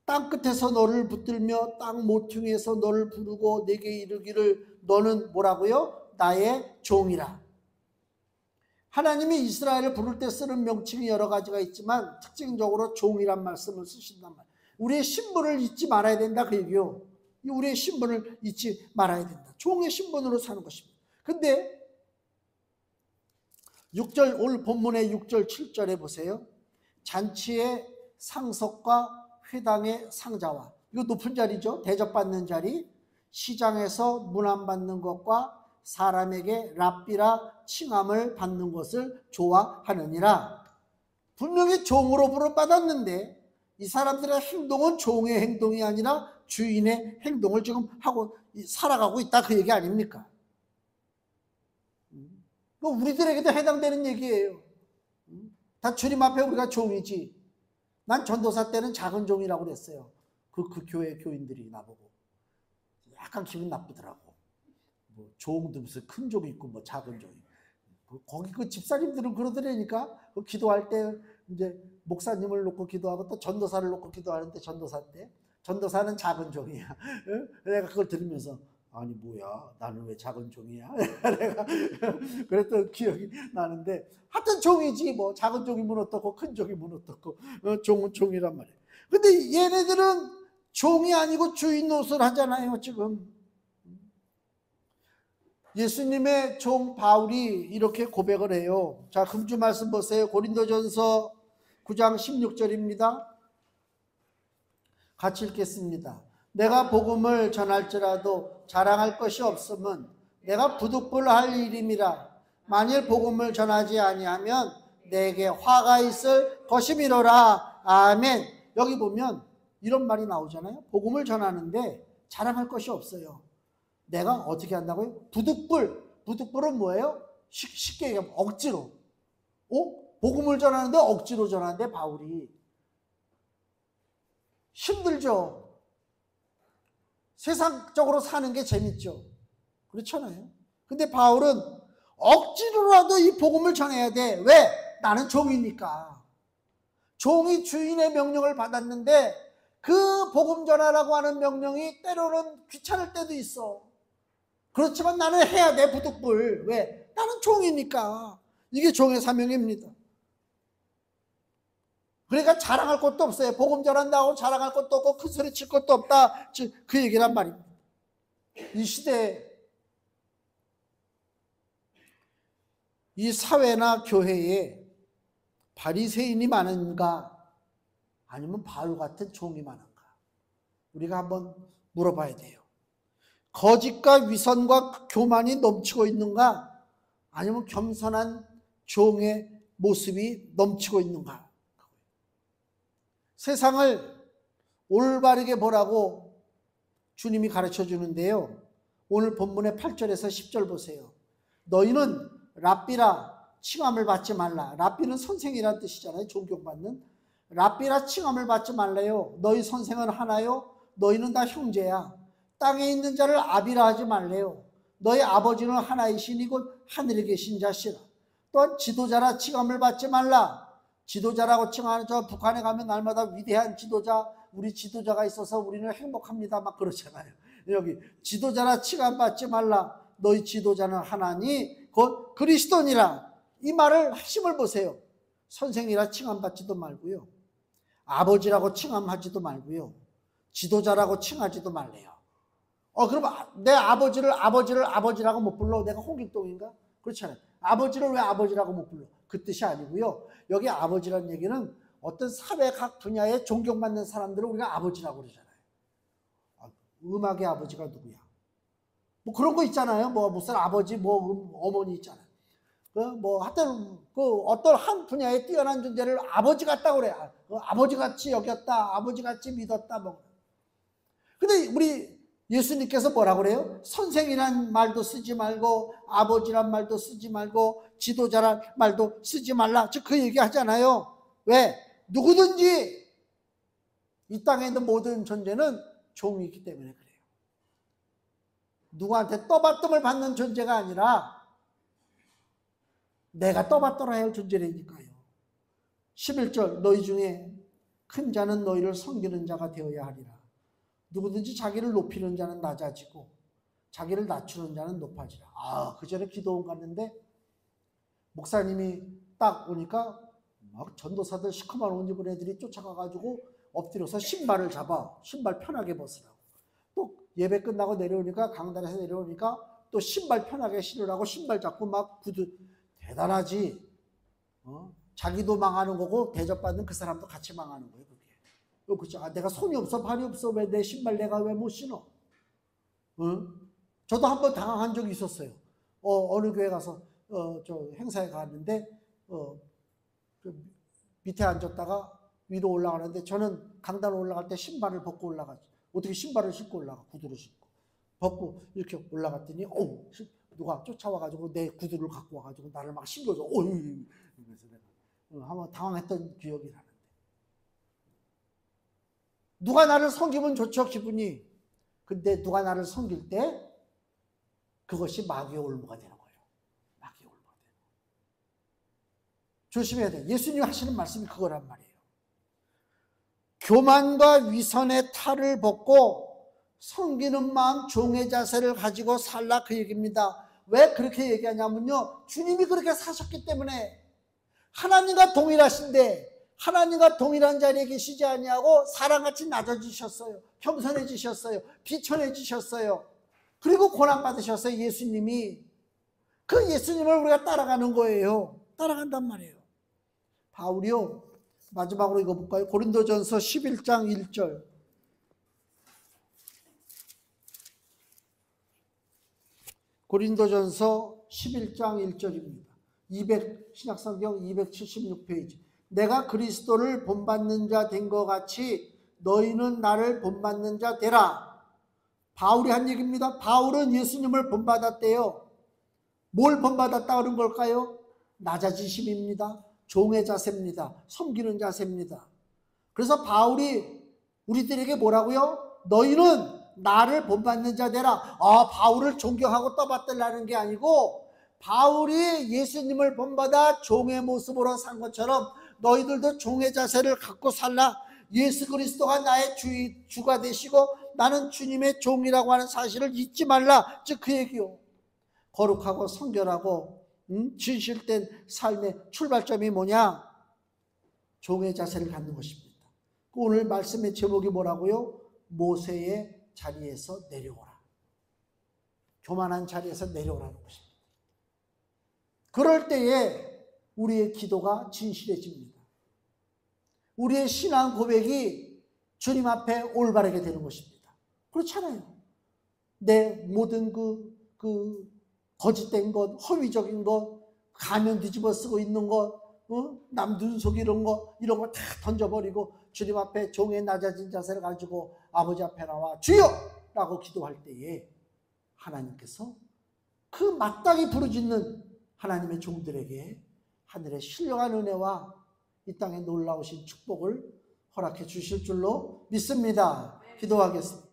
땅 끝에서 너를 붙들며 땅 모퉁이에서 너를 부르고 내게 이르기를 너는 뭐라고요? 나의 종이라. 하나님이 이스라엘을 부를 때 쓰는 명칭이 여러 가지가 있지만 특징적으로 종이란 말씀을 쓰신단 말이에요. 우리의 신분을 잊지 말아야 된다, 그 얘기요. 우리의 신분을 잊지 말아야 된다. 종의 신분으로 사는 것입니다. 근데 6절, 오늘 본문의 6절 7절에 보세요. 잔치의 상석과 회당의 상자와, 이거 높은 자리죠. 대접받는 자리. 시장에서 문안받는 것과 사람에게 랍비라 칭함을 받는 것을 좋아하느니라. 분명히 종으로 부름받았는데 이 사람들의 행동은 종의 행동이 아니라 주인의 행동을 지금 하고 살아가고 있다, 그 얘기 아닙니까? 우리들에게도 해당되는 얘기예요. 다 주님 앞에 우리가 종이지. 난 전도사 때는 작은 종이라고 그랬어요. 그 교회 교인들이 나보고 약간 기분 나쁘더라고. 뭐 종도 무슨 큰 종이 있고 뭐 작은 종이. 거기 그 집사님들은 그러더라니까. 그 기도할 때 이제 목사님을 놓고 기도하고 또 전도사를 놓고 기도하는데, 전도사 때 전도사는 작은 종이야. 내가 그걸 들으면서 아니 뭐야, 나는 왜 작은 종이야? 내가 그랬던 기억이 나는데, 하여튼 종이지 뭐. 작은 종이면 어떻고 큰 종이면 어떻고, 종은 종이란 말이에요. 근데 얘네들은 종이 아니고 주인 노릇을 하잖아요. 지금 예수님의 종 바울이 이렇게 고백을 해요. 자, 금주 말씀 보세요. 고린도전서 9장 16절입니다. 같이 읽겠습니다. 내가 복음을 전할지라도 자랑할 것이 없으면 내가 부득불할 일임이라. 만일 복음을 전하지 아니하면 내게 화가 있을 것이미로라. 아멘. 여기 보면 이런 말이 나오잖아요. 복음을 전하는데 자랑할 것이 없어요. 내가 어떻게 한다고요? 부득불은 뭐예요? 쉽게 얘기하면 억지로. 복음을 전하는데 억지로 전하는데 바울이. 힘들죠. 세상적으로 사는 게 재밌죠. 그렇잖아요. 근데 바울은 억지로라도 이 복음을 전해야 돼. 왜? 나는 종이니까. 종이 주인의 명령을 받았는데 그 복음 전하라고 하는 명령이 때로는 귀찮을 때도 있어. 그렇지만 나는 해야 돼, 부득불. 왜? 나는 종이니까. 이게 종의 사명입니다. 그러니까 자랑할 것도 없어요. 복음 전한다고 자랑할 것도 없고 큰 소리 칠 것도 없다. 그 얘기란 말입니다. 이 시대에 이 사회나 교회에 바리새인이 많은가 아니면 바울 같은 종이 많은가 우리가 한번 물어봐야 돼요. 거짓과 위선과 교만이 넘치고 있는가 아니면 겸손한 종의 모습이 넘치고 있는가. 세상을 올바르게 보라고 주님이 가르쳐 주는데요. 오늘 본문의 8절에서 10절 보세요. 너희는 랍비라 칭함을 받지 말라. 랍비는 선생이라는 뜻이잖아요. 존경받는. 랍비라 칭함을 받지 말래요. 너희 선생은 하나요? 너희는 다 형제야. 땅에 있는 자를 아비라 하지 말래요. 너희 아버지는 하나이시니 곧 하늘에 계신 자시라. 또한 지도자라 칭함을 받지 말라. 지도자라고 칭하는 저 북한에 가면 날마다 위대한 지도자, 우리 지도자가 있어서 우리는 행복합니다 막 그러잖아요. 여기 지도자라 칭함 받지 말라. 너희 지도자는 하나니 곧 그리스도니라. 이 말을 핵심을 보세요. 선생이라 칭함받지도 말고요. 아버지라고 칭함하지도 말고요. 지도자라고 칭하지도 말래요. 그럼 내 아버지를 아버지라고 못 불러? 내가 홍길동인가? 그렇잖아요. 아버지를 왜 아버지라고 못 불러? 그 뜻이 아니고요. 여기 아버지라는 얘기는 어떤 사회 각 분야에 존경받는 사람들을 우리가 아버지라고 그러잖아요. 음악의 아버지가 누구야? 뭐 그런 거 있잖아요. 뭐 무슨 아버지, 뭐 어머니 있잖아요. 하여튼 어떤 한 분야에 뛰어난 존재를 아버지 같다고 그래. 아버지 같이 여겼다, 아버지 같이 믿었다. 뭐. 근데 우리 예수님께서 뭐라고 그래요? 선생이란 말도 쓰지 말고 아버지란 말도 쓰지 말고 지도자란 말도 쓰지 말라. 즉 그 얘기 하잖아요. 왜? 누구든지 이 땅에 있는 모든 존재는 종이기 때문에 그래요. 누구한테 떠받침을 받는 존재가 아니라 내가 떠받들어야 할 존재라니까요. 11절 너희 중에 큰 자는 너희를 섬기는 자가 되어야 하리라. 누구든지 자기를 높이는 자는 낮아지고 자기를 낮추는 자는 높아지라. 그 전에 기도원 갔는데 목사님이 딱 오니까 막 전도사들 시커먼 옷 입은 애들이 쫓아가가지고 엎드려서 신발을 잡아. 신발 편하게 벗으라고. 또 예배 끝나고 내려오니까 강단에서 내려오니까 또 신발 편하게 신으라고 신발 잡고 막 구두. 대단하지. 자기도 망하는 거고 대접받는 그 사람도 같이 망하는 거예요. 그렇죠. 내가 손이 없어 발이 없어 왜 내 신발 내가 왜 못 신어? 저도 한번 당황한 적이 있었어요. 어느 교회 가서 저 행사에 갔는데 밑에 앉았다가 위로 올라가는데 저는 강단 올라갈 때 신발을 벗고 올라가지. 어떻게 신발을 신고 올라가? 구두를 신고 벗고 이렇게 올라갔더니 누가 쫓아와가지고 내 구두를 갖고 와가지고 나를 막 신겨줘. 그래서 내가 한번 당황했던 기억이 나는데 누가 나를 섬기면 좋죠 기분이. 근데 누가 나를 섬길 때 그것이 마귀의 올무가 되는 거예요. 마귀의 올무가 되는 거예요. 조심해야 돼. 예수님이 하시는 말씀이 그거란 말이에요. 교만과 위선의 탈을 벗고 섬기는 마음 종의 자세를 가지고 살라 그 얘기입니다. 왜 그렇게 얘기하냐면요. 주님이 그렇게 사셨기 때문에. 하나님과 동일하신데 하나님과 동일한 자리에 계시지 아니하고 사람같이 낮아지셨어요. 겸손해지셨어요. 비천해지셨어요. 그리고 고난받으셨어요. 예수님이. 그 예수님을 우리가 따라가는 거예요. 따라간단 말이에요. 바울이요. 마지막으로 읽어볼까요? 고린도전서 11장 1절. 고린도전서 11장 1절입니다. 신약성경 276페이지. 내가 그리스도를 본받는 자 된 것 같이 너희는 나를 본받는 자 되라. 바울이 한 얘기입니다. 바울은 예수님을 본받았대요. 뭘 본받았다 그런 걸까요? 낮아지심입니다. 종의 자세입니다. 섬기는 자세입니다. 그래서 바울이 우리들에게 뭐라고요? 너희는 나를 본받는 자 되라. 바울을 존경하고 떠받들라는 게 아니고 바울이 예수님을 본받아 종의 모습으로 산 것처럼 너희들도 종의 자세를 갖고 살라. 예수 그리스도가 나의 주가 되시고 나는 주님의 종이라고 하는 사실을 잊지 말라. 즉 그 얘기요. 거룩하고 성결하고 진실된 삶의 출발점이 뭐냐? 종의 자세를 갖는 것입니다. 오늘 말씀의 제목이 뭐라고요? 모세의 자리에서 내려오라. 교만한 자리에서 내려오라는 것입니다. 그럴 때에 우리의 기도가 진실해집니다. 우리의 신앙 고백이 주님 앞에 올바르게 되는 것입니다. 그렇잖아요. 내 모든 그 거짓된 것, 허위적인 것, 가면 뒤집어 쓰고 있는 것, 남 눈속 이런 거 다 던져버리고 주님 앞에 종의 낮아진 자세를 가지고 아버지 앞에 나와 주여! 라고 기도할 때에 하나님께서 그 마땅히 부르짖는 하나님의 종들에게 하늘의 신령한 은혜와 이 땅에 놀라우신 축복을 허락해 주실 줄로 믿습니다. 기도하겠습니다.